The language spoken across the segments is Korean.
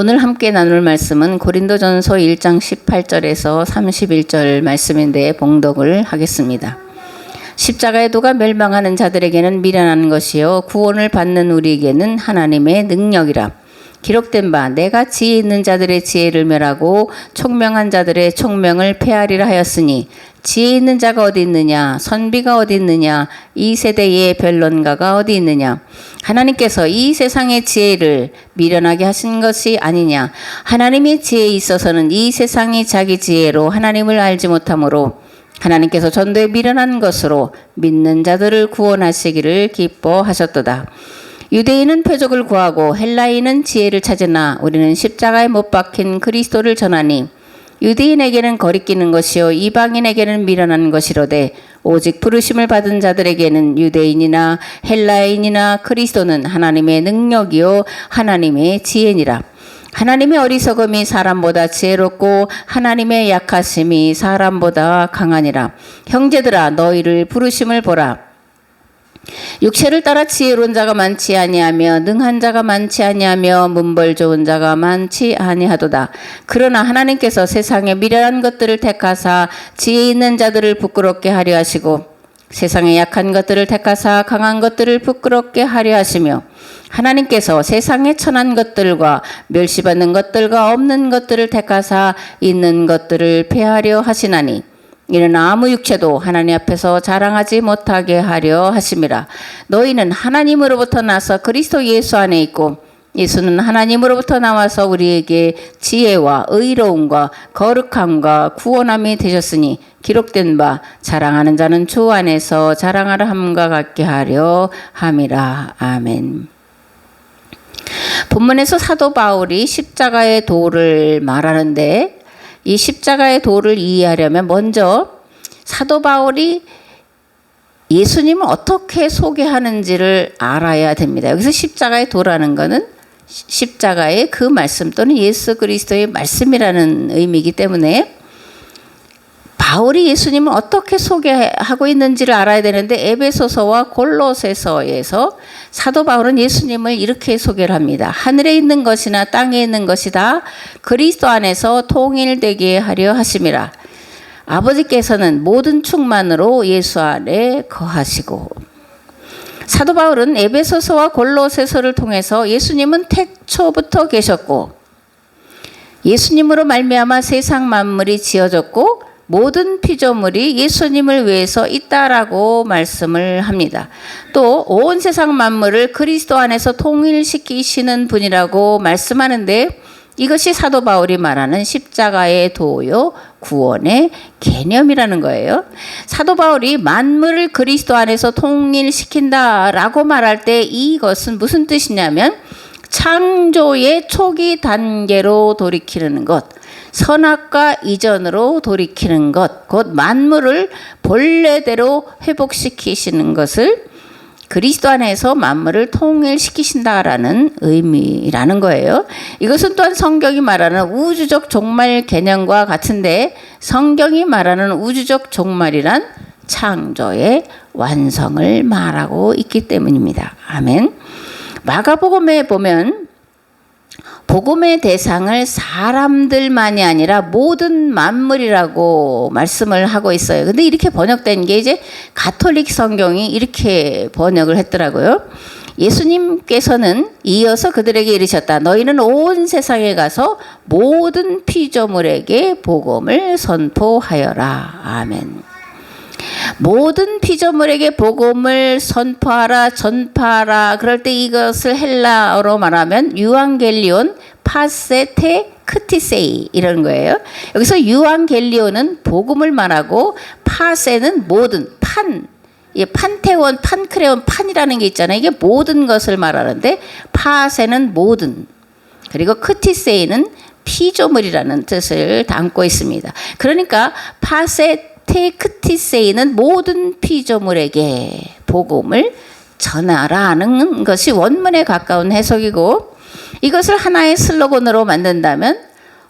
오늘 함께 나눌 말씀은 고린도전서 1장 18절에서 31절 말씀인데 봉독을 하겠습니다. 십자가의 도가 멸망하는 자들에게는 미련한 것이요 구원을 받는 우리에게는 하나님의 능력이라. 기록된 바 내가 지혜 있는 자들의 지혜를 멸하고 총명한 자들의 총명을 폐하리라 하였으니 지혜 있는 자가 어디 있느냐, 선비가 어디 있느냐, 이 세대의 변론가가 어디 있느냐. 하나님께서 이 세상의 지혜를 미련하게 하신 것이 아니냐. 하나님의 지혜에 있어서는 이 세상이 자기 지혜로 하나님을 알지 못하므로 하나님께서 전도에 미련한 것으로 믿는 자들을 구원하시기를 기뻐하셨도다. 유대인은 표적을 구하고 헬라인은 지혜를 찾으나 우리는 십자가에 못 박힌 그리스도를 전하니 유대인에게는 거리끼는 것이요 이방인에게는 미련한 것이로되 오직 부르심을 받은 자들에게는 유대인이나 헬라인이나 그리스도는 하나님의 능력이요 하나님의 지혜니라. 하나님의 어리석음이 사람보다 지혜롭고 하나님의 약하심이 사람보다 강하니라. 형제들아 너희를 부르심을 보라. 육체를 따라 지혜로운 자가 많지 아니하며 능한 자가 많지 아니하며 문벌 좋은 자가 많지 아니하도다. 그러나 하나님께서 세상에 미련한 것들을 택하사 지혜 있는 자들을 부끄럽게 하려 하시고 세상에 약한 것들을 택하사 강한 것들을 부끄럽게 하려 하시며 하나님께서 세상에 천한 것들과 멸시받는 것들과 없는 것들을 택하사 있는 것들을 폐하려 하시나니 이는 아무 육체도 하나님 앞에서 자랑하지 못하게 하려 하심이라. 너희는 하나님으로부터 나서 그리스도 예수 안에 있고 예수는 하나님으로부터 나와서 우리에게 지혜와 의로움과 거룩함과 구원함이 되셨으니 기록된 바 자랑하는 자는 주 안에서 자랑하라 함과 같게 하려 함이라. 아멘. 본문에서 사도 바울이 십자가의 도를 말하는데 이 십자가의 도를 이해하려면 먼저 사도 바울이 예수님을 어떻게 소개하는지를 알아야 됩니다. 여기서 십자가의 도라는 것은 십자가의 그 말씀 또는 예수 그리스도의 말씀이라는 의미이기 때문에 바울이 예수님을 어떻게 소개하고 있는지를 알아야 되는데 에베소서와 골로새서에서 사도 바울은 예수님을 이렇게 소개를 합니다. 하늘에 있는 것이나 땅에 있는 것이다 그리스도 안에서 통일되게 하려 하심이라. 아버지께서는 모든 충만으로 예수 안에 거하시고. 사도 바울은 에베소서와 골로새서를 통해서 예수님은 태초부터 계셨고 예수님으로 말미암아 세상 만물이 지어졌고 모든 피조물이 예수님을 위해서 있다라고 말씀을 합니다. 또 온 세상 만물을 그리스도 안에서 통일시키시는 분이라고 말씀하는데 이것이 사도 바울이 말하는 십자가의 도요 구원의 개념이라는 거예요. 사도 바울이 만물을 그리스도 안에서 통일시킨다라고 말할 때 이것은 무슨 뜻이냐면 창조의 초기 단계로 돌이키는 것, 선악과 이전으로 돌이키는 것, 곧 만물을 본래대로 회복시키시는 것을 그리스도 안에서 만물을 통일시키신다라는 의미라는 거예요. 이것은 또한 성경이 말하는 우주적 종말 개념과 같은데 성경이 말하는 우주적 종말이란 창조의 완성을 말하고 있기 때문입니다. 아멘. 마가복음에 보면 복음의 대상을 사람들만이 아니라 모든 만물이라고 말씀을 하고 있어요. 근데 이렇게 번역된 게 이제 가톨릭 성경이 이렇게 번역을 했더라고요. 예수님께서는 이어서 그들에게 이르셨다. 너희는 온 세상에 가서 모든 피조물에게 복음을 선포하여라. 아멘. 모든 피조물에게 복음을 선포하라, 전파하라. 그럴 때 이것을 헬라어로 말하면 유앙겔리온 파세테 크티세이 이런 거예요. 여기서 유앙겔리온은 복음을 말하고 파세는 모든 판테온, 판크레온, 판이라는 게 있잖아요. 이게 모든 것을 말하는데 파세는 모든, 그리고 크티세이는 피조물이라는 뜻을 담고 있습니다. 그러니까 테크티세이는 모든 피조물에게 복음을 전하라는 것이 원문에 가까운 해석이고 이것을 하나의 슬로건으로 만든다면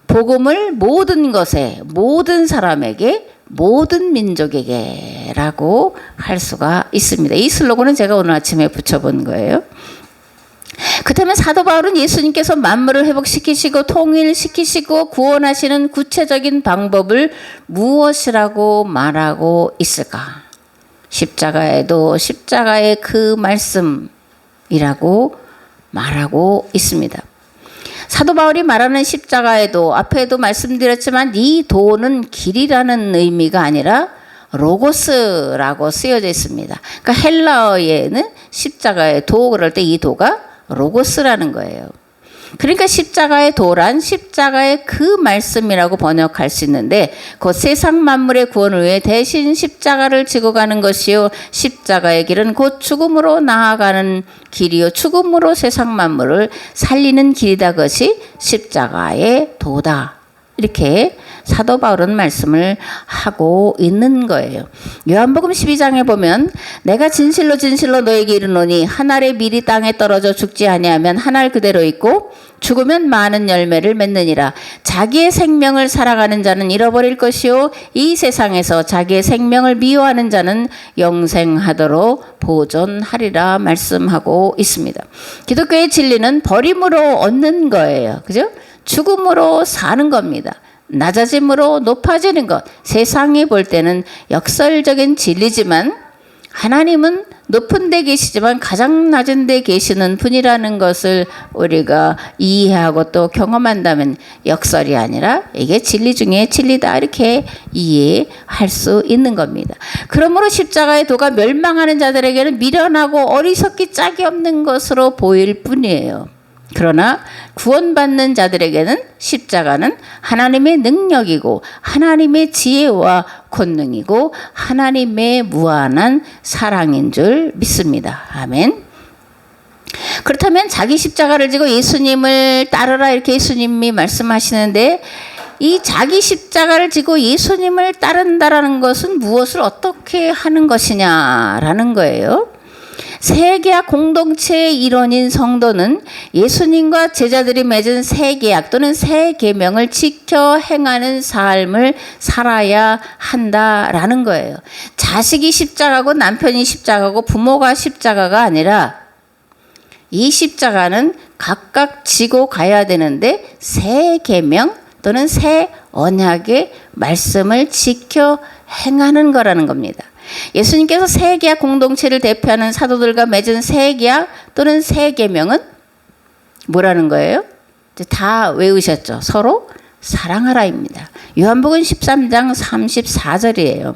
복음을 모든 것에, 모든 사람에게, 모든 민족에게 라고 할 수가 있습니다. 이 슬로건은 제가 오늘 아침에 붙여본 거예요. 그렇다면 사도 바울은 예수님께서 만물을 회복시키시고 통일시키시고 구원하시는 구체적인 방법을 무엇이라고 말하고 있을까? 십자가에도 십자가의 그 말씀이라고 말하고 있습니다. 사도 바울이 말하는 십자가에도 앞에도 말씀드렸지만 이 도는 길이라는 의미가 아니라 로고스라고 쓰여져 있습니다. 그러니까 헬라어에는 십자가의 도 그럴 때 이 도가 로고스라는 거예요. 그러니까 십자가의 도란 십자가의 그 말씀이라고 번역할 수 있는데 곧 세상 만물의 구원을 위해 대신 십자가를 지고 가는 것이요 십자가의 길은 곧 죽음으로 나아가는 길이요 죽음으로 세상 만물을 살리는 길이다. 그것이 십자가의 도다. 이렇게 사도 바울은 말씀을 하고 있는 거예요. 요한복음 12장에 보면 내가 진실로 진실로 너에게 이르노니 한 알의 밀이 땅에 떨어져 죽지 아니하면 한 알 그대로 있고 죽으면 많은 열매를 맺느니라. 자기의 생명을 살아가는 자는 잃어버릴 것이요 이 세상에서 자기의 생명을 미워하는 자는 영생하도록 보존하리라 말씀하고 있습니다. 기독교의 진리는 버림으로 얻는 거예요. 그죠? 죽음으로 사는 겁니다. 낮아짐으로 높아지는 것. 세상이 볼 때는 역설적인 진리지만 하나님은 높은 데 계시지만 가장 낮은 데 계시는 분이라는 것을 우리가 이해하고 또 경험한다면 역설이 아니라 이게 진리 중에 진리다 이렇게 이해할 수 있는 겁니다. 그러므로 십자가의 도가 멸망하는 자들에게는 미련하고 어리석기 짝이 없는 것으로 보일 뿐이에요. 그러나 구원받는 자들에게는 십자가는 하나님의 능력이고 하나님의 지혜와 권능이고 하나님의 무한한 사랑인 줄 믿습니다. 아멘. 그렇다면 자기 십자가를 지고 예수님을 따르라 이렇게 예수님이 말씀하시는데 이 자기 십자가를 지고 예수님을 따른다라는 것은 무엇을 어떻게 하는 것이냐라는 거예요. 세계학 공동체의 일원인 성도는 예수님과 제자들이 맺은 새 계약 또는 새 계명을 지켜 행하는 삶을 살아야 한다라는 거예요. 자식이 십자가고 남편이 십자가고 부모가 십자가가 아니라 이 십자가는 각각 지고 가야 되는데 새 계명 또는 새 언약의 말씀을 지켜 행하는 거라는 겁니다. 예수님께서 새 계약 공동체를 대표하는 사도들과 맺은 새 계약 또는 새 계명은 뭐라는 거예요? 다 외우셨죠? 서로 사랑하라입니다. 요한복음 13장 34절이에요.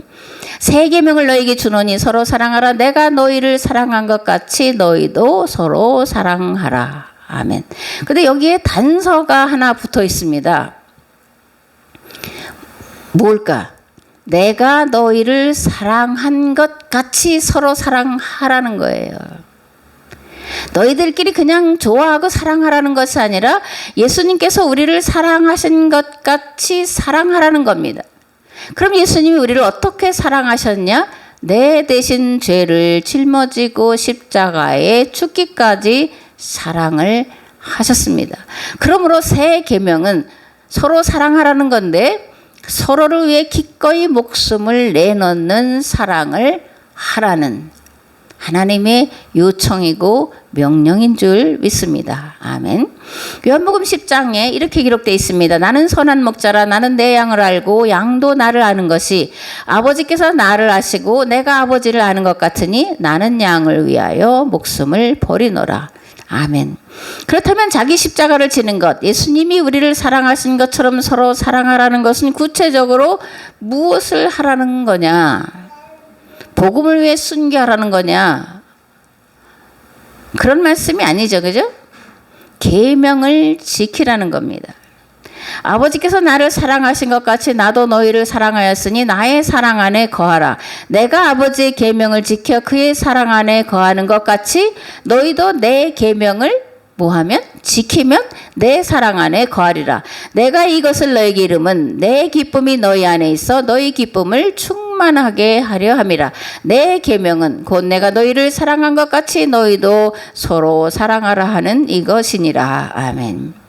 새 계명을 너희에게 주노니 서로 사랑하라. 내가 너희를 사랑한 것 같이 너희도 서로 사랑하라. 아멘. 근데 여기에 단서가 하나 붙어 있습니다. 뭘까? 내가 너희를 사랑한 것 같이 서로 사랑하라는 거예요. 너희들끼리 그냥 좋아하고 사랑하라는 것이 아니라 예수님께서 우리를 사랑하신 것 같이 사랑하라는 겁니다. 그럼 예수님이 우리를 어떻게 사랑하셨냐? 내 대신 죄를 짊어지고 십자가에 죽기까지 사랑을 하셨습니다. 그러므로 새 계명은 서로 사랑하라는 건데 서로를 위해 기꺼이 목숨을 내놓는 사랑을 하라는 하나님의 요청이고 명령인 줄 믿습니다. 아멘. 요한복음 10장에 이렇게 기록되어 있습니다. 나는 선한 목자라. 나는 내 양을 알고 양도 나를 아는 것이 아버지께서 나를 아시고 내가 아버지를 아는 것 같으니 나는 양을 위하여 목숨을 버리노라. 아멘. 그렇다면 자기 십자가를 지는 것, 예수님이 우리를 사랑하신 것처럼 서로 사랑하라는 것은 구체적으로 무엇을 하라는 거냐? 복음을 위해 순교하라는 거냐? 그런 말씀이 아니죠. 그죠? 계명을 지키라는 겁니다. 아버지께서 나를 사랑하신 것 같이 나도 너희를 사랑하였으니 나의 사랑 안에 거하라. 내가 아버지의 계명을 지켜 그의 사랑 안에 거하는 것 같이 너희도 내 계명을 뭐하면? 지키면 내 사랑 안에 거하리라. 내가 이것을 너에게 이름은 내 기쁨이 너희 안에 있어 너희 기쁨을 충만하게 하려 함이라. 내 계명은 곧 내가 너희를 사랑한 것 같이 너희도 서로 사랑하라 하는 이것이니라. 아멘.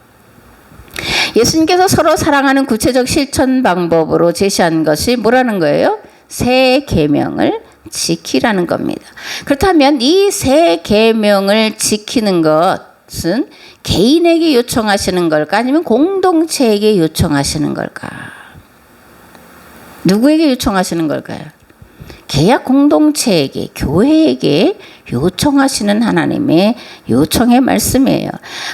예수님께서 서로 사랑하는 구체적 실천 방법으로 제시한 것이 뭐라는 거예요? 새 계명을 지키라는 겁니다. 그렇다면 이 새 계명을 지키는 것 것은 개인에게 요청하시는 걸까? 아니면 공동체에게 요청하시는 걸까? 누구에게 요청하시는 걸까요? 계약 공동체에게, 교회에게 요청하시는 하나님의 요청의 말씀이에요.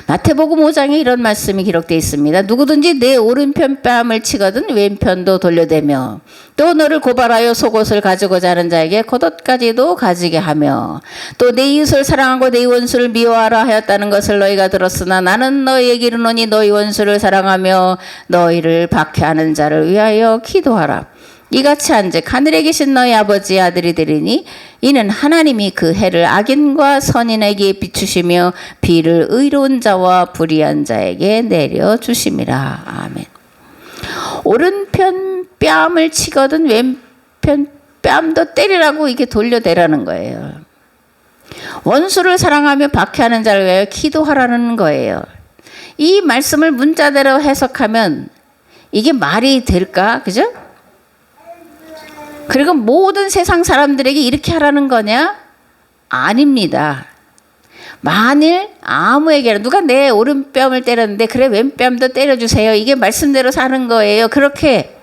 마태복음 5장에 이런 말씀이 기록되어 있습니다. 누구든지 내 오른편 뺨을 치거든 왼편도 돌려대며 또 너를 고발하여 속옷을 가지고자 하는 자에게 겉옷까지도 가지게 하며 또 내 이웃을 사랑하고 내 원수를 미워하라 하였다는 것을 너희가 들었으나 나는 너희에게 이르노니 너희 원수를 사랑하며 너희를 박해하는 자를 위하여 기도하라. 이같이 한즉 하늘에 계신 너희 아버지의 아들이 되리니 이는 하나님이 그 해를 악인과 선인에게 비추시며 비를 의로운 자와 불의한 자에게 내려주심이라. 아멘. 오른편 뺨을 치거든 왼편 뺨도 때리라고 이렇게 돌려대라는 거예요. 원수를 사랑하며 박해하는 자를 위하여 기도하라는 거예요. 이 말씀을 문자대로 해석하면 이게 말이 될까? 그죠? 그리고 모든 세상 사람들에게 이렇게 하라는 거냐? 아닙니다. 만일 아무에게나 누가 내 오른뺨을 때렸는데 그래 왼뺨도 때려주세요. 이게 말씀대로 사는 거예요. 그렇게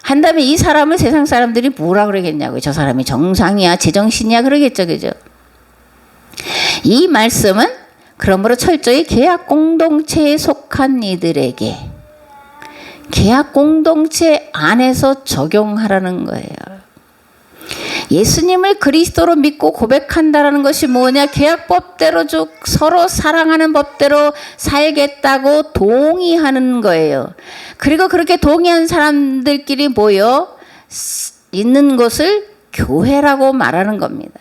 한다면 이 사람을 세상 사람들이 뭐라 그러겠냐고요. 저 사람이 정상이야 제정신이야 그러겠죠. 그죠? 이 말씀은 그러므로 철저히 계약 공동체에 속한 이들에게 계약 공동체 안에서 적용하라는 거예요. 예수님을 그리스도로 믿고 고백한다는 것이 뭐냐? 계약법대로 쭉 서로 사랑하는 법대로 살겠다고 동의하는 거예요. 그리고 그렇게 동의한 사람들끼리 모여 있는 것을 교회라고 말하는 겁니다.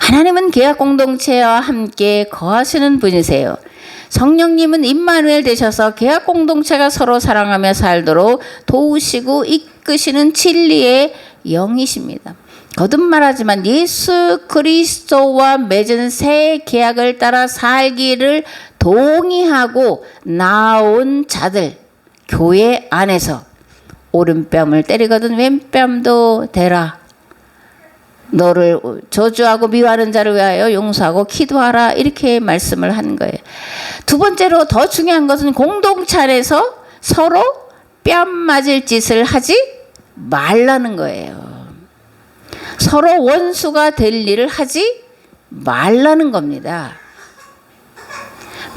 하나님은 계약 공동체와 함께 거하시는 분이세요. 성령님은 임마누엘 되셔서 계약 공동체가 서로 사랑하며 살도록 도우시고 이끄시는 진리의 영이십니다. 거듭 말하지만 예수 그리스도와 맺은 새 계약을 따라 살기를 동의하고 나온 자들, 교회 안에서 오른뺨을 때리거든 왼뺨도 대라. 너를 저주하고 미워하는 자를 위하여 용서하고 기도하라. 이렇게 말씀을 한 거예요. 두 번째로 더 중요한 것은 공동체 안에서 서로 뺨 맞을 짓을 하지 말라는 거예요. 서로 원수가 될 일을 하지 말라는 겁니다.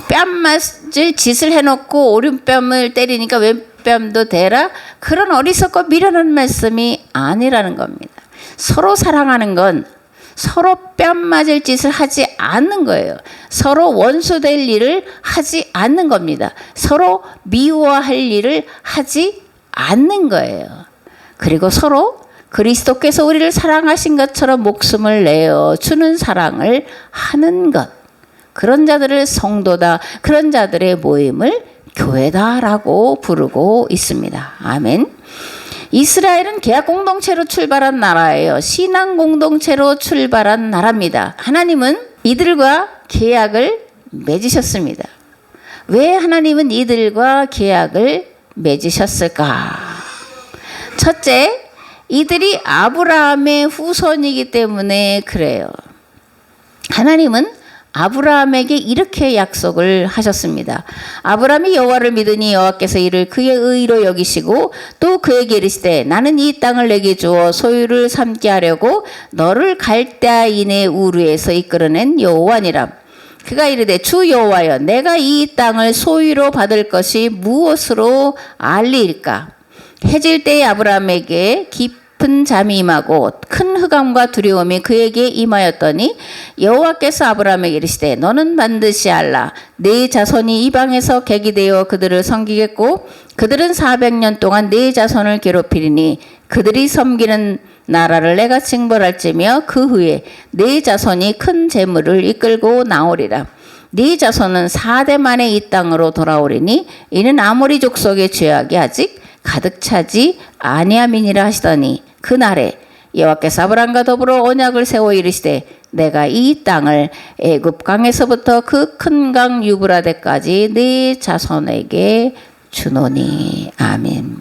뺨 맞을 짓을 해놓고 오른뺨을 때리니까 왼뺨도 대라. 그런 어리석고 미련한 말씀이 아니라는 겁니다. 서로 사랑하는 건 서로 뺨 맞을 짓을 하지 않는 거예요. 서로 원수될 일을 하지 않는 겁니다. 서로 미워할 일을 하지 않는 거예요. 그리고 서로 그리스도께서 우리를 사랑하신 것처럼 목숨을 내어 주는 사랑을 하는 것. 그런 자들을 성도다. 그런 자들의 모임을 교회다라고 부르고 있습니다. 아멘. 이스라엘은 계약 공동체로 출발한 나라예요. 신앙 공동체로 출발한 나라입니다. 하나님은 이들과 계약을 맺으셨습니다. 왜 하나님은 이들과 계약을 맺으셨을까? 첫째, 이들이 아브라함의 후손이기 때문에 그래요. 하나님은 아브라함에게 이렇게 약속을 하셨습니다. 아브라함이 여호와를 믿으니 여호와께서 이를 그의 의로 여기시고 또 그에게 이르시되 나는 이 땅을 내게 주어 소유를 삼게 하려고 너를 갈대아인의 우르에서 이끌어낸 여호와니라. 그가 이르되 주 여호와여 내가 이 땅을 소유로 받을 것이 무엇으로 알리일까? 해질 때에 아브라함에게 깊은 잠이 임하고 큰 흑암과 두려움이 그에게 임하였더니 여호와께서 아브라함에게 이르시되 너는 반드시 알라 네 자손이 이방에서 객이 되어 그들을 섬기겠고 그들은 400년 동안 네 자손을 괴롭히리니 그들이 섬기는 나라를 내가 징벌할지며 그 후에 네 자손이 큰 재물을 이끌고 나오리라. 네 자손은 4대 만에 이 땅으로 돌아오리니 이는 아모리 족속의 죄악이 아직 가득 차지 아니함이니라 하시더니 그날에 여호와께서 아브라함과 더불어 언약을 세워 이르시되 내가 이 땅을 애굽 강에서부터 그 큰 강 유브라데까지 네 자손에게 주노니. 아멘.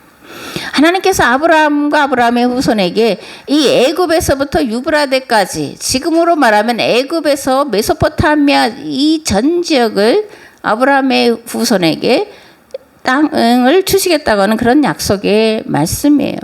하나님께서 아브라함과 아브라함의 후손에게 이 애굽에서부터 유브라데까지, 지금으로 말하면 애굽에서 메소포타미아 이 전 지역을 아브라함의 후손에게 땅을 주시겠다고 하는 그런 약속의 말씀이에요.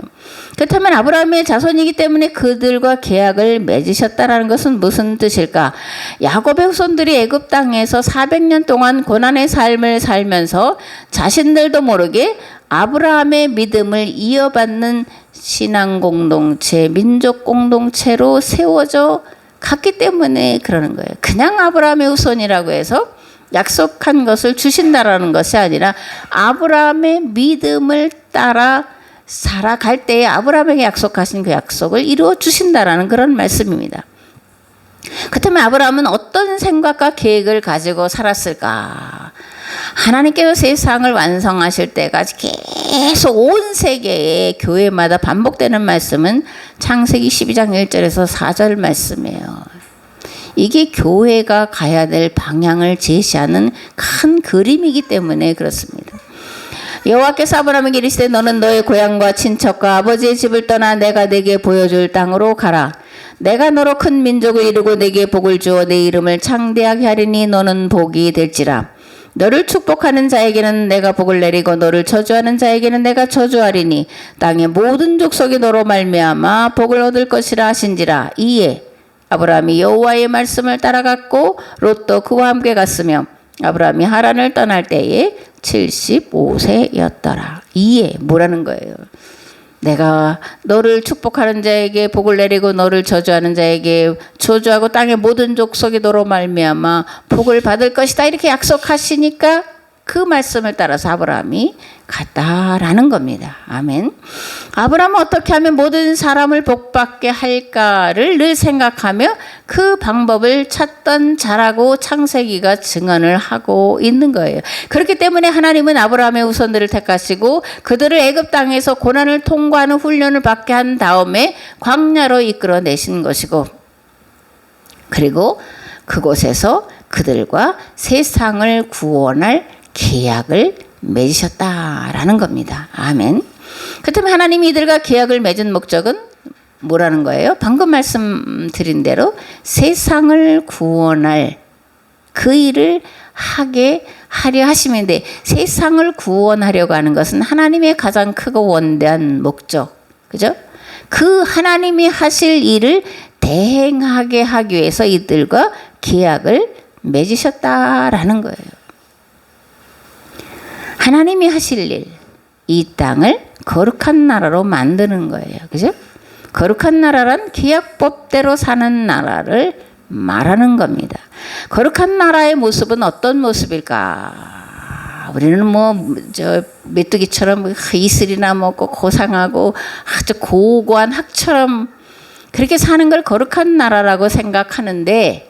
그렇다면 아브라함의 자손이기 때문에 그들과 계약을 맺으셨다라는 것은 무슨 뜻일까? 야곱의 후손들이 애굽 땅에서 400년 동안 고난의 삶을 살면서 자신들도 모르게 아브라함의 믿음을 이어받는 신앙 공동체, 민족 공동체로 세워져 갔기 때문에 그러는 거예요. 그냥 아브라함의 후손이라고 해서 약속한 것을 주신다라는 것이 아니라 아브라함의 믿음을 따라 살아갈 때에 아브라함에게 약속하신 그 약속을 이루어 주신다라는 그런 말씀입니다. 그렇다면 아브라함은 어떤 생각과 계획을 가지고 살았을까? 하나님께서 세상을 완성하실 때까지 계속 온 세계의 교회마다 반복되는 말씀은 창세기 12장 1절에서 4절 말씀이에요. 이게 교회가 가야 될 방향을 제시하는 큰 그림이기 때문에 그렇습니다. 여호와께서 아브라함에게 이르시되 너는 너의 고향과 친척과 아버지의 집을 떠나 내가 네게 보여줄 땅으로 가라. 내가 너로 큰 민족을 이루고 네게 복을 주어 내 이름을 창대하게 하리니 너는 복이 될지라. 너를 축복하는 자에게는 내가 복을 내리고 너를 저주하는 자에게는 내가 저주하리니 땅의 모든 족속이 너로 말미암아 복을 얻을 것이라 하신지라. 이에 아브라함이 여호와의 말씀을 따라갔고 롯도 그와 함께 갔으며 아브라함이 하란을 떠날 때에 75세였더라. 이에 뭐라는 거예요? 내가 너를 축복하는 자에게 복을 내리고 너를 저주하는 자에게 저주하고 땅의 모든 족속이 너로 말미암아 복을 받을 것이다. 이렇게 약속하시니까 그 말씀을 따라서 아브라함이 갔다라는 겁니다. 아멘. 아브라함은 어떻게 하면 모든 사람을 복받게 할까를 늘 생각하며 그 방법을 찾던 자라고 창세기가 증언을 하고 있는 거예요. 그렇기 때문에 하나님은 아브라함의 후손들을 택하시고 그들을 애굽 땅에서 고난을 통과하는 훈련을 받게 한 다음에 광야로 이끌어내신 것이고, 그리고 그곳에서 그들과 세상을 구원할 계약을 맺으셨다라는 겁니다. 아멘. 그렇다면 하나님이 이들과 계약을 맺은 목적은 뭐라는 거예요? 방금 말씀드린 대로 세상을 구원할 그 일을 하게 하려 하시는데, 세상을 구원하려고 하는 것은 하나님의 가장 크고 원대한 목적, 그죠? 그 하나님이 하실 일을 대행하게 하기 위해서 이들과 계약을 맺으셨다라는 거예요. 하나님이 하실 일, 이 땅을 거룩한 나라로 만드는 거예요. 그죠? 거룩한 나라란 계약법대로 사는 나라를 말하는 겁니다. 거룩한 나라의 모습은 어떤 모습일까? 우리는 메뚜기처럼 이슬이나 먹고 고상하고 아주 고고한 학처럼 그렇게 사는 걸 거룩한 나라라고 생각하는데,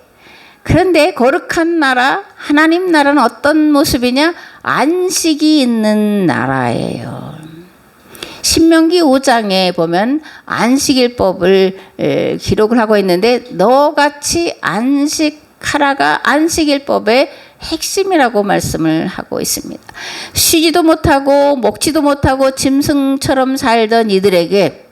그런데 거룩한 나라, 하나님 나라는 어떤 모습이냐? 안식이 있는 나라예요. 신명기 5장에 보면 안식일법을 기록을 하고 있는데, 너같이 안식하라가 안식일법의 핵심이라고 말씀을 하고 있습니다. 쉬지도 못하고 먹지도 못하고 짐승처럼 살던 이들에게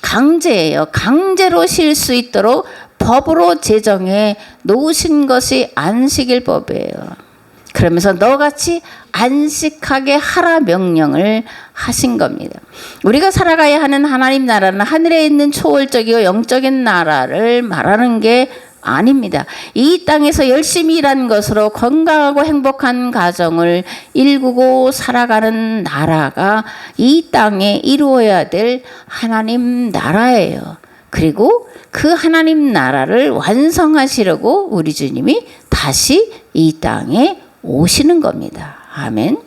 강제예요. 강제로 쉴 수 있도록 법으로 제정해 놓으신 것이 안식일법이에요. 그러면서 너같이 안식하게 하라 명령을 하신 겁니다. 우리가 살아가야 하는 하나님 나라는 하늘에 있는 초월적이고 영적인 나라를 말하는 게 아닙니다. 이 땅에서 열심히 일한 것으로 건강하고 행복한 가정을 일구고 살아가는 나라가 이 땅에 이루어야 될 하나님 나라예요. 그리고 그 하나님 나라를 완성하시려고 우리 주님이 다시 이 땅에 오시는 겁니다. 아멘.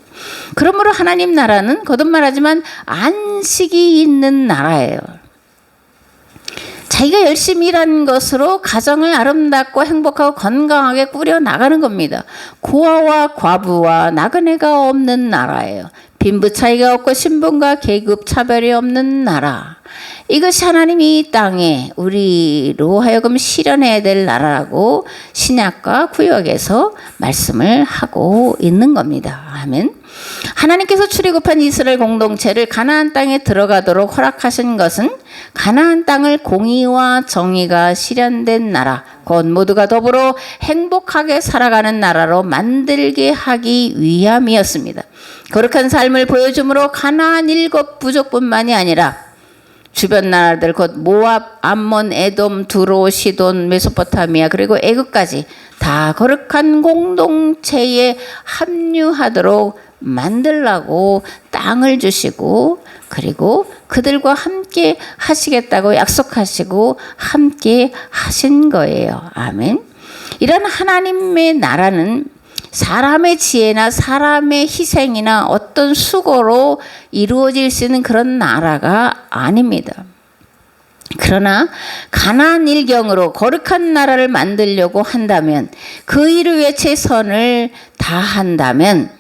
그러므로 하나님 나라는 거듭 말하지만 안식이 있는 나라예요. 자기가 열심히 일한 것으로 가정을 아름답고 행복하고 건강하게 꾸려 나가는 겁니다. 고아와 과부와 나그네가 없는 나라예요. 빈부 차이가 없고 신분과 계급 차별이 없는 나라. 이것이 하나님이 이 땅에 우리로 하여금 실현해야 될 나라라고 신약과 구약에서 말씀을 하고 있는 겁니다. 아멘. 하나님께서 출애굽한 이스라엘 공동체를 가나안 땅에 들어가도록 허락하신 것은 가나안 땅을 공의와 정의가 실현된 나라, 곧 모두가 더불어 행복하게 살아가는 나라로 만들게 하기 위함이었습니다. 거룩한 삶을 보여줌으로 가나안 7 부족뿐만이 아니라 주변 나라들 곧 모압, 암몬, 에돔, 두로, 시돈, 메소포타미아 그리고 애굽까지 다 거룩한 공동체에 합류하도록 만들라고 땅을 주시고 그리고 그들과 함께 하시겠다고 약속하시고 함께 하신 거예요. 아멘. 이런 하나님의 나라는 사람의 지혜나 사람의 희생이나 어떤 수고로 이루어질 수 있는 그런 나라가 아닙니다. 그러나 가나안 일경으로 거룩한 나라를 만들려고 한다면 그 일을 위해 최선을 다한다면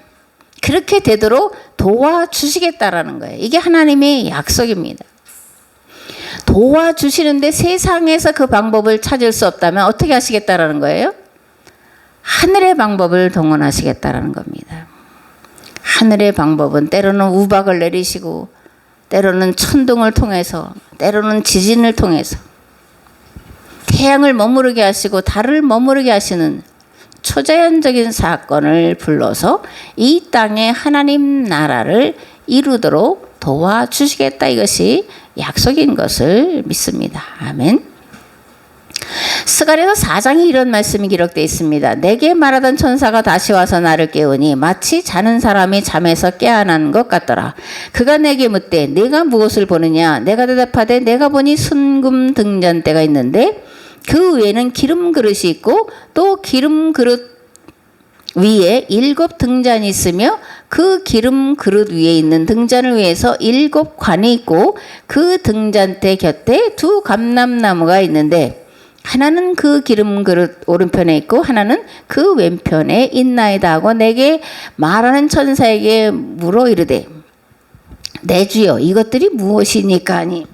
그렇게 되도록 도와주시겠다라는 거예요. 이게 하나님의 약속입니다. 도와주시는데 세상에서 그 방법을 찾을 수 없다면 어떻게 하시겠다라는 거예요? 하늘의 방법을 동원하시겠다라는 겁니다. 하늘의 방법은 때로는 우박을 내리시고 때로는 천둥을 통해서 때로는 지진을 통해서 태양을 머무르게 하시고 달을 머무르게 하시는 초자연적인 사건을 불러서 이 땅에 하나님 나라를 이루도록 도와주시겠다. 이것이 약속인 것을 믿습니다. 아멘. 스가랴서 4장에 이런 말씀이 기록되어 있습니다. 내게 말하던 천사가 다시 와서 나를 깨우니 마치 자는 사람이 잠에서 깨어난 것 같더라. 그가 내게 묻되 내가 무엇을 보느냐? 내가 대답하되 내가 보니 순금 등잔대가 있는데 그 위에는 기름 그릇이 있고 또 기름 그릇 위에 7 등잔이 있으며 그 기름 그릇 위에 있는 등잔을 위해서 7 관이 있고 그 등잔대 곁에 2 감람나무가 있는데 하나는 그 기름 그릇 오른편에 있고 하나는 그 왼편에 있나이다 하고 내게 말하는 천사에게 물어 이르되 내 주여 이것들이 무엇이니까 하니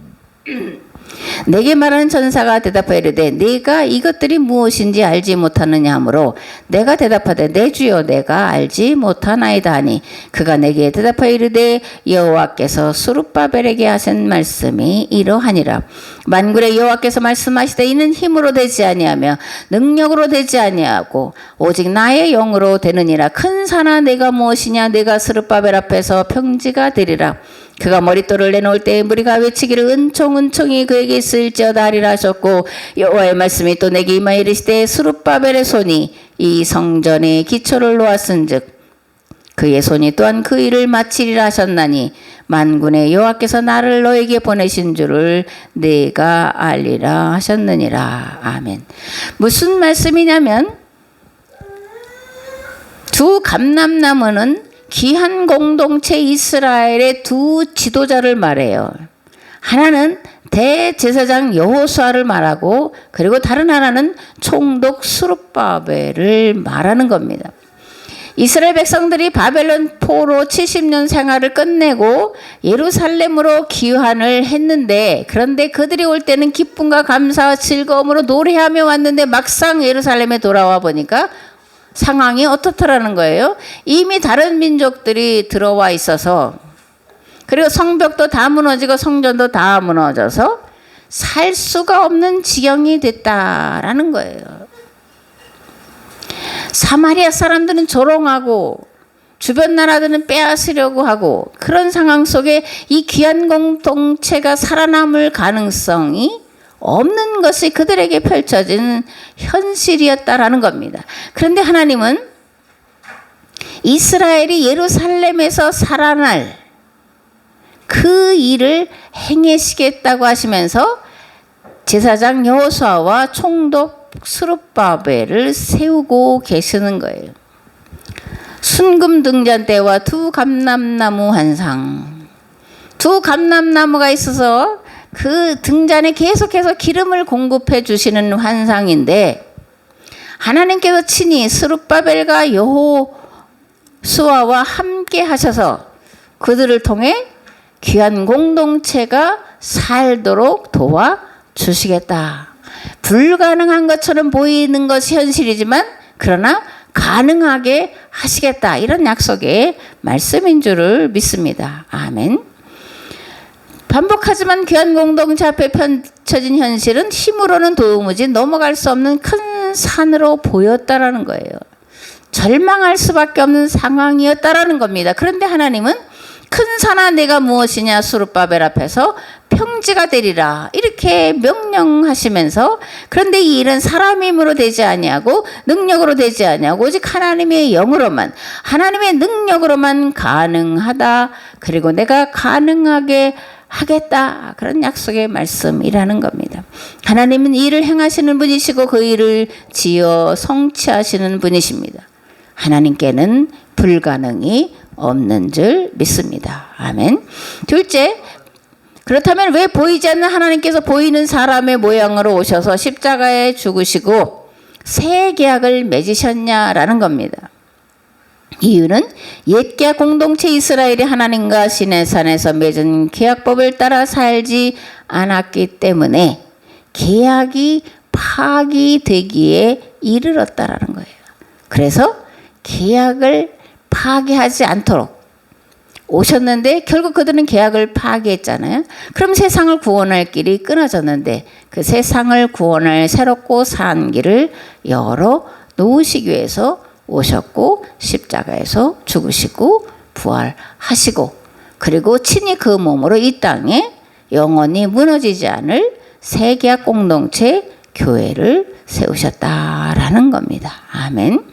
내게 말하는 천사가 대답하여 이르되 네가 이것들이 무엇인지 알지 못하느냐 하므로 내가 대답하되 내 주여 내가 알지 못하나이다 하니 그가 내게 대답하여 이르되 여호와께서 스룹바벨에게 하신 말씀이 이러하니라. 만군의 여호와께서 말씀하시되 이는 힘으로 되지 아니하며 능력으로 되지 아니하고 오직 나의 영으로 되느니라. 큰 산아 내가 무엇이냐? 내가 스룹바벨 앞에서 평지가 되리라. 그가 머릿돌을 내놓을 때 무리가 외치기를 은총이 그에게 있을지어다 하리라 하셨고 여호와의 말씀이 또 내게 임하여 이르시되 스룹바벨의 손이 이 성전의 기초를 놓았은즉 그의 손이 또한 그 일을 마치리라 하셨나니 만군의 여호와께서 나를 너에게 보내신 줄을 내가 알리라 하셨느니라. 아멘. 무슨 말씀이냐면 2 감람나무는 귀한 공동체 이스라엘의 2 지도자를 말해요. 하나는 대제사장 여호수아를 말하고 그리고 다른 하나는 총독 스룹바벨을 말하는 겁니다. 이스라엘 백성들이 바벨론 포로 70년 생활을 끝내고 예루살렘으로 귀환을 했는데 그런데 그들이 올 때는 기쁨과 감사와 즐거움으로 노래하며 왔는데 막상 예루살렘에 돌아와 보니까 상황이 어떻더라는 거예요. 이미 다른 민족들이 들어와 있어서 그리고 성벽도 다 무너지고 성전도 다 무너져서 살 수가 없는 지경이 됐다라는 거예요. 사마리아 사람들은 조롱하고 주변 나라들은 빼앗으려고 하고 그런 상황 속에 이 귀한 공동체가 살아남을 가능성이 없는 것이 그들에게 펼쳐진 현실이었다라는 겁니다. 그런데 하나님은 이스라엘이 예루살렘에서 살아날 그 일을 행하시겠다고 하시면서 제사장 여호수아와 총독 스룹바벨을 세우고 계시는 거예요. 순금 등잔대와 2 감람나무 환상. 2 감람나무가 있어서 그 등잔에 계속해서 기름을 공급해 주시는 환상인데 하나님께서 친히 스룹바벨과 여호수아와 함께 하셔서 그들을 통해 귀한 공동체가 살도록 도와주시겠다. 불가능한 것처럼 보이는 것이 현실이지만 그러나 가능하게 하시겠다. 이런 약속의 말씀인 줄을 믿습니다. 아멘. 반복하지만 귀한 공동체 앞에 펼쳐진 현실은 힘으로는 도무지 넘어갈 수 없는 큰 산으로 보였다라는 거예요. 절망할 수밖에 없는 상황이었다라는 겁니다. 그런데 하나님은 큰 산아 내가 무엇이냐 수르바벨 앞에서 평지가 되리라 이렇게 명령하시면서 그런데 이 일은 사람의 힘으로 되지 아니하고 능력으로 되지 아니하고 오직 하나님의 영으로만 하나님의 능력으로만 가능하다. 그리고 내가 가능하게 하겠다. 그런 약속의 말씀이라는 겁니다. 하나님은 이 일을 행하시는 분이시고 그 일을 지어 성취하시는 분이십니다. 하나님께는 불가능이 없는 줄 믿습니다. 아멘. 둘째, 그렇다면 왜 보이지 않는 하나님께서 보이는 사람의 모양으로 오셔서 십자가에 죽으시고 새 계약을 맺으셨냐라는 겁니다. 이유는 옛 계약 공동체 이스라엘이 하나님과 시내산에서 맺은 계약법을 따라 살지 않았기 때문에 계약이 파기되기에 이르렀다라는 거예요. 그래서 계약을 파괴하지 않도록 오셨는데 결국 그들은 계약을 파괴했잖아요. 그럼 세상을 구원할 길이 끊어졌는데 그 세상을 구원할 새롭고 산 길을 열어 놓으시기 위해서 오셨고 십자가에서 죽으시고 부활하시고 그리고 친히 그 몸으로 이 땅에 영원히 무너지지 않을 새 계약 공동체 교회를 세우셨다라는 겁니다. 아멘.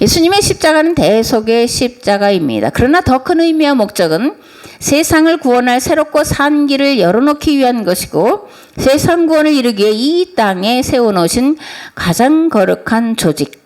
예수님의 십자가는 대속의 십자가입니다. 그러나 더 큰 의미와 목적은 세상을 구원할 새롭고 산 길을 열어놓기 위한 것이고 세상 구원을 이루기 위해 이 땅에 세워놓으신 가장 거룩한 조직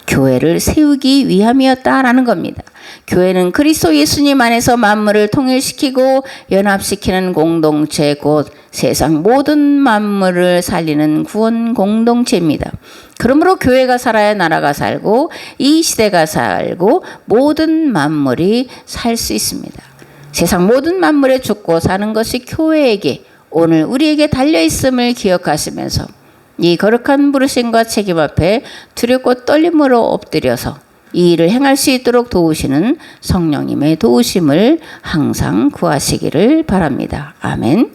교회를 세우기 위함이었다라는 겁니다. 교회는 그리스도 예수님 안에서 만물을 통일시키고 연합시키는 공동체 곧 세상 모든 만물을 살리는 구원 공동체입니다. 그러므로 교회가 살아야 나라가 살고 이 시대가 살고 모든 만물이 살 수 있습니다. 세상 모든 만물에 죽고 사는 것이 교회에게 오늘 우리에게 달려있음을 기억하시면서 이 거룩한 부르심과 책임 앞에 두렵고 떨림으로 엎드려서 이 일을 행할 수 있도록 도우시는 성령님의 도우심을 항상 구하시기를 바랍니다. 아멘.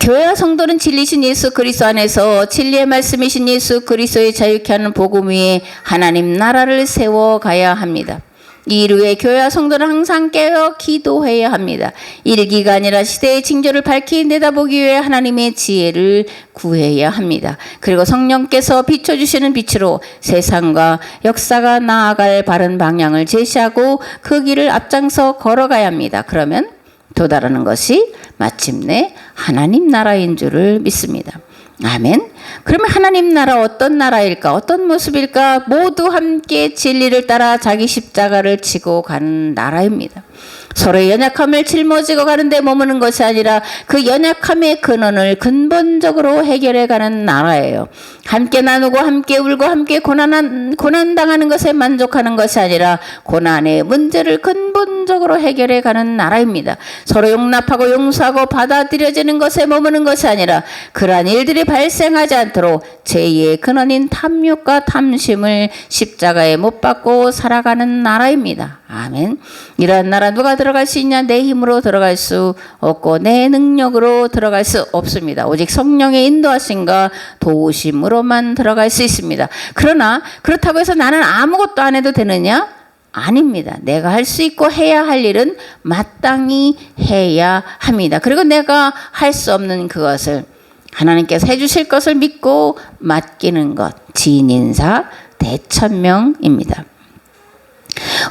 교회와 성도는 진리신 예수 그리스도 안에서 진리의 말씀이신 예수 그리스도의 자유케 하는 복음 위에 하나님 나라를 세워가야 합니다. 이 일 위해 교회와 성도는 항상 깨어 기도해야 합니다. 일기가 아니라 시대의 징조를 밝히 내다보기 위해 하나님의 지혜를 구해야 합니다. 그리고 성령께서 비춰주시는 빛으로 세상과 역사가 나아갈 바른 방향을 제시하고 그 길을 앞장서 걸어가야 합니다. 그러면 도달하는 것이 마침내 하나님 나라인 줄을 믿습니다. 아멘. 그러면 하나님 나라 어떤 나라일까? 어떤 모습일까? 모두 함께 진리를 따라 자기 십자가를 지고 가는 나라입니다. 서로의 연약함을 짊어지고 가는데 머무는 것이 아니라 그 연약함의 근원을 근본적으로 해결해 가는 나라예요. 함께 나누고 함께 울고 함께 고난당하는 것에 만족하는 것이 아니라 고난의 문제를 근본적으로 해결해 가는 나라입니다. 서로 용납하고 용서하고 받아들여지는 것에 머무는 것이 아니라 그러한 일들이 발생하지 않도록 제2의 근원인 탐욕과 탐심을 십자가에 못 박고 살아가는 나라입니다. 아멘. 이러한 나라 누가 들어갈 수 있냐? 내 힘으로 들어갈 수 없고 내 능력으로 들어갈 수 없습니다. 오직 성령의 인도하심과 도우심으로만 들어갈 수 있습니다. 그러나 그렇다고 해서 나는 아무것도 안 해도 되느냐? 아닙니다. 내가 할 수 있고 해야 할 일은 마땅히 해야 합니다. 그리고 내가 할 수 없는 그것을 하나님께서 해주실 것을 믿고 맡기는 것, 진인사 대천명입니다.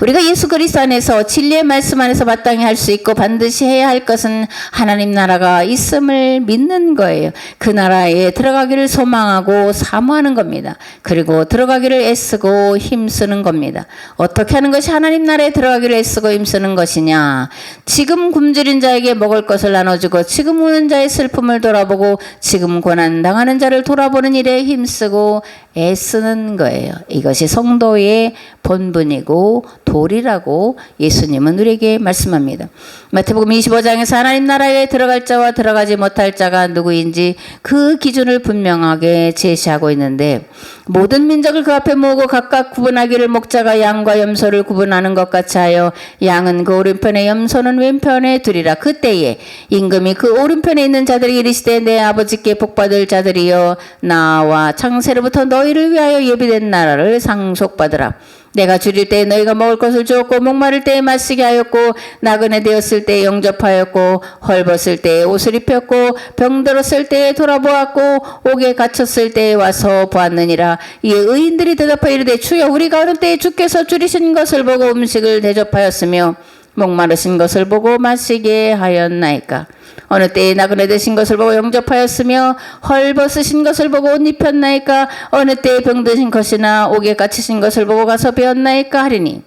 우리가 예수 그리스도 안에서 진리의 말씀 안에서 마땅히 할 수 있고 반드시 해야 할 것은 하나님 나라가 있음을 믿는 거예요. 그 나라에 들어가기를 소망하고 사모하는 겁니다. 그리고 들어가기를 애쓰고 힘쓰는 겁니다. 어떻게 하는 것이 하나님 나라에 들어가기를 애쓰고 힘쓰는 것이냐? 지금 굶주린 자에게 먹을 것을 나눠주고 지금 우는 자의 슬픔을 돌아보고 지금 고난당하는 자를 돌아보는 일에 힘쓰고 애쓰는 거예요. 이것이 성도의 본분이고 돌이라고 예수님은 우리에게 말씀합니다. 마태복음 25장에서 하나님 나라에 들어갈 자와 들어가지 못할 자가 누구인지 그 기준을 분명하게 제시하고 있는데, 모든 민족을 그 앞에 모으고 각각 구분하기를 목자가 양과 염소를 구분하는 것 같이 하여 양은 그 오른편에 염소는 왼편에 두리라. 그때에 임금이 그 오른편에 있는 자들에게 이르시되 내 아버지께 복받을 자들이여 나와 창세로부터 너희를 위하여 예비된 나라를 상속받으라. 내가 줄일 때에 너희가 먹을 것을 주었고 목마를 때에 마시게 하였고 나그네 되었을 때에 영접하였고 헐벗을 때에 옷을 입혔고 병들었을 때에 돌아보았고 옥에 갇혔을 때에 와서 보았느니라. 이에 의인들이 대답하여 이르되 주여 우리가 어느 때에 주께서 줄이신 것을 보고 음식을 대접하였으며 목마르신 것을 보고 마시게 하였나이까. 어느 때에 나그네 되신 것을 보고 영접하였으며 헐벗으신 것을 보고 옷 입혔나이까. 어느 때에 병드신 것이나 옥에 갇히신 것을 보고 가서 배웠나이까 하리니,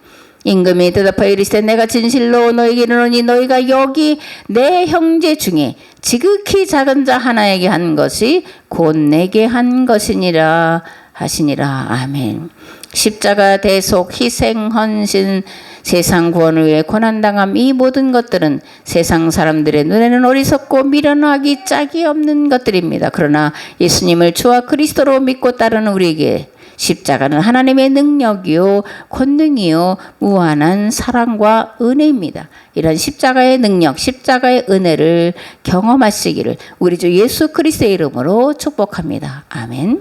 임금이 대답하여 이르시되 내가 진실로 너희에게 이르노니 너희가 여기 내 형제 중에 지극히 작은 자 하나에게 한 것이 곧 내게 한 것이니라 하시니라. 아멘. 십자가, 대속, 희생, 헌신, 세상 구원을 위해 고난당함, 이 모든 것들은 세상 사람들의 눈에는 어리석고 미련하기 짝이 없는 것들입니다. 그러나 예수님을 주와 그리스도로 믿고 따르는 우리에게 십자가는 하나님의 능력이요 권능이요 무한한 사랑과 은혜입니다. 이런 십자가의 능력, 십자가의 은혜를 경험하시기를 우리 주 예수 그리스도의 이름으로 축복합니다. 아멘.